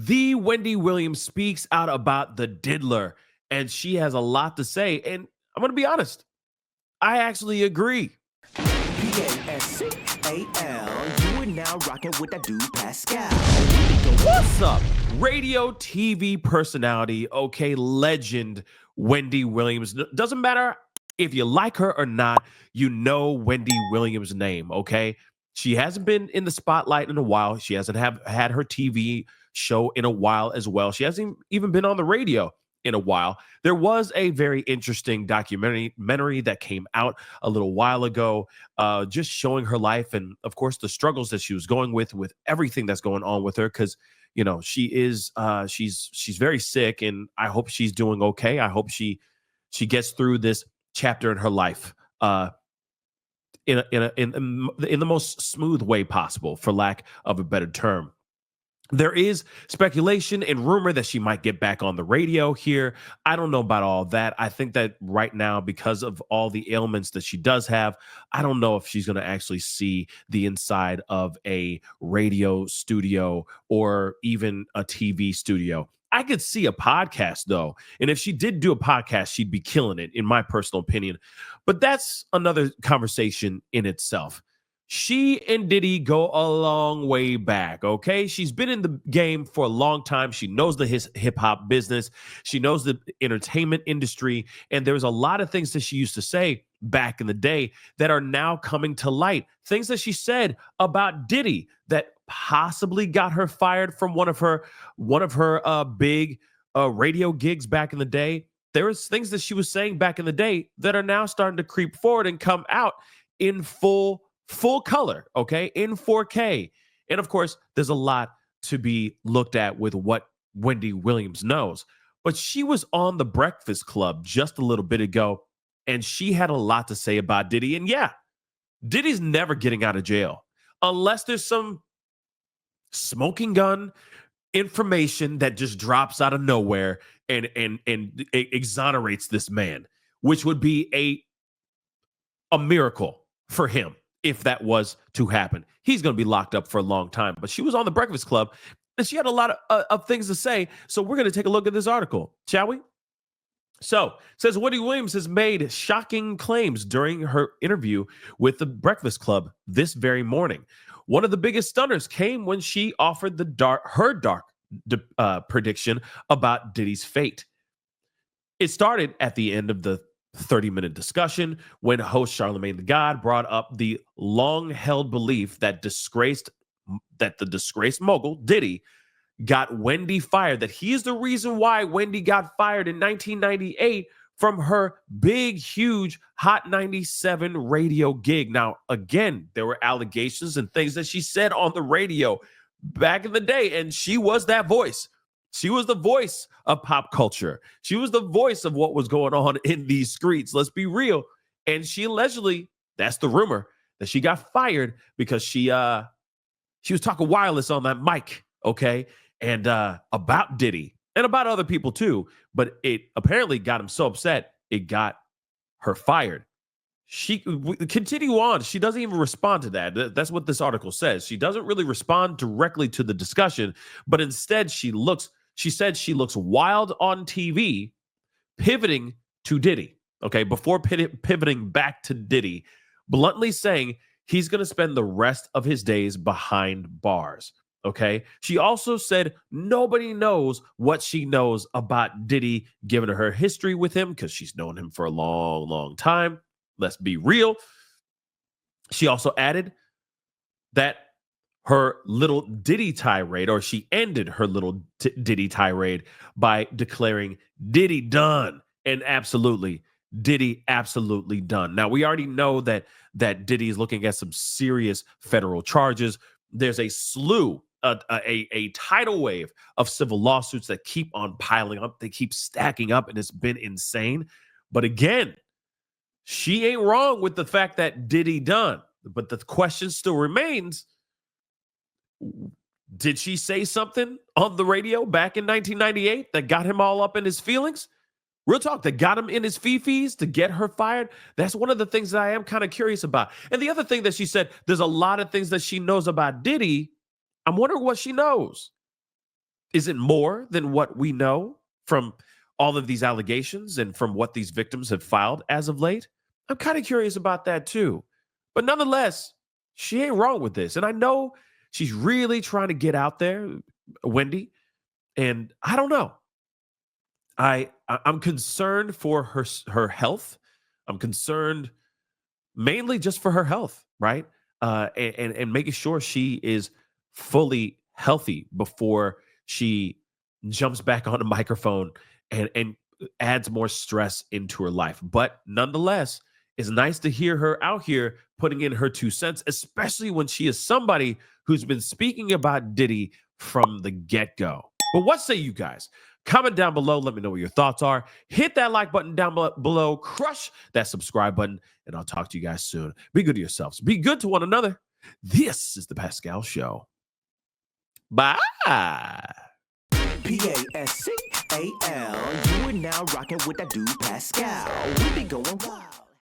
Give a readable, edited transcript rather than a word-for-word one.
The Wendy Williams speaks out about the diddler, and she has a lot to say. And I'm going to be honest, I actually agree. Pascal, you are now rocking with that dude Pascal. What's up? Radio, TV personality, okay, legend Wendy Williams. Doesn't matter if you like her or not, you know Wendy Williams' name, okay? She hasn't been in the spotlight in a while. She hasn't had her TV show in a while as well. She hasn't even been on the radio in a while. There was a very interesting documentary that came out a little while ago, just showing her life and, of course, the struggles that she was going with everything that's going on with her. Because she is she's very sick, and I hope she's doing okay. I hope she gets through this chapter in her life in the most smooth way possible, for lack of a better term. There is speculation and rumor that she might get back on the radio here. I don't know about all that. I think that right now, because of all the ailments that she does have, I don't know if she's going to actually see the inside of a radio studio or even a TV studio. I could see a podcast, though. And if she did do a podcast, she'd be killing it, in my personal opinion. But that's another conversation in itself. She and Diddy go a long way back, okay? She's been in the game for a long time. She knows the hip hop business. She knows the entertainment industry. And there's a lot of things that she used to say back in the day that are now coming to light. Things that she said about Diddy that possibly got her fired from one of her big radio gigs back in the day. There was things that she was saying back in the day that are now starting to creep forward and come out in full color, okay, in 4K. And of course, there's a lot to be looked at with what Wendy Williams knows. But she was on The Breakfast Club just a little bit ago, and she had a lot to say about Diddy. And yeah, Diddy's never getting out of jail unless there's some smoking gun information that just drops out of nowhere and exonerates this man, which would be a miracle for him. If that was to happen, he's going to be locked up for a long time. But she was on The Breakfast Club, and she had a lot of things to say. So we're going to take a look at this article, shall we? So it says Wendy Williams has made shocking claims during her interview with The Breakfast Club this very morning. One of the biggest stunners came when she offered her dark prediction about Diddy's fate. It started at the end of the 30-minute discussion when host Charlamagne the God brought up the long-held belief that the disgraced mogul Diddy got Wendy fired, that he is the reason why Wendy got fired in 1998 from her big, huge Hot 97 radio gig. Now, again, there were allegations and things that she said on the radio back in the day, and she was that voice. She was the voice of pop culture. She was the voice of what was going on in these streets. Let's be real. And she allegedly, that's the rumor, that she got fired because she was talking wireless on that mic, okay? And about Diddy and about other people too. But it apparently got him so upset, it got her fired. She continue on. She doesn't even respond to that. That's what this article says. She doesn't really respond directly to the discussion, but instead she said she looks wild on TV, pivoting to Diddy, okay, before pivoting back to Diddy, bluntly saying he's going to spend the rest of his days behind bars, okay? She also said nobody knows what she knows about Diddy, given her history with him, because she's known him for a long, long time. Let's be real. She also added that her little Diddy tirade, or she ended her little Diddy tirade by declaring Diddy done. And absolutely, Diddy absolutely done. Now, we already know that Diddy is looking at some serious federal charges. There's a slew, a tidal wave of civil lawsuits that keep on piling up. They keep stacking up, and it's been insane. But again, she ain't wrong with the fact that Diddy done. But the question still remains, did she say something on the radio back in 1998 that got him all up in his feelings? Real talk, that got him in his fifis to get her fired? That's one of the things that I am kind of curious about. And the other thing that she said, there's a lot of things that she knows about Diddy. I'm wondering what she knows. Is it more than what we know from all of these allegations and from what these victims have filed as of late? I'm kind of curious about that too. But nonetheless, she ain't wrong with this. And I know she's really trying to get out there, Wendy. And I don't know. I'm concerned for her health. I'm concerned mainly just for her health, right? And making sure she is fully healthy before she jumps back on the microphone and adds more stress into her life. But nonetheless, it's nice to hear her out here putting in her 2 cents, especially when she is somebody who's been speaking about Diddy from the get-go. But what say you guys? Comment down below. Let me know what your thoughts are. Hit that like button down below. Crush that subscribe button. And I'll talk to you guys soon. Be good to yourselves. Be good to one another. This is The Pascal Show. Bye. Pascal. You are now rocking with that dude Pascal. We be going wild.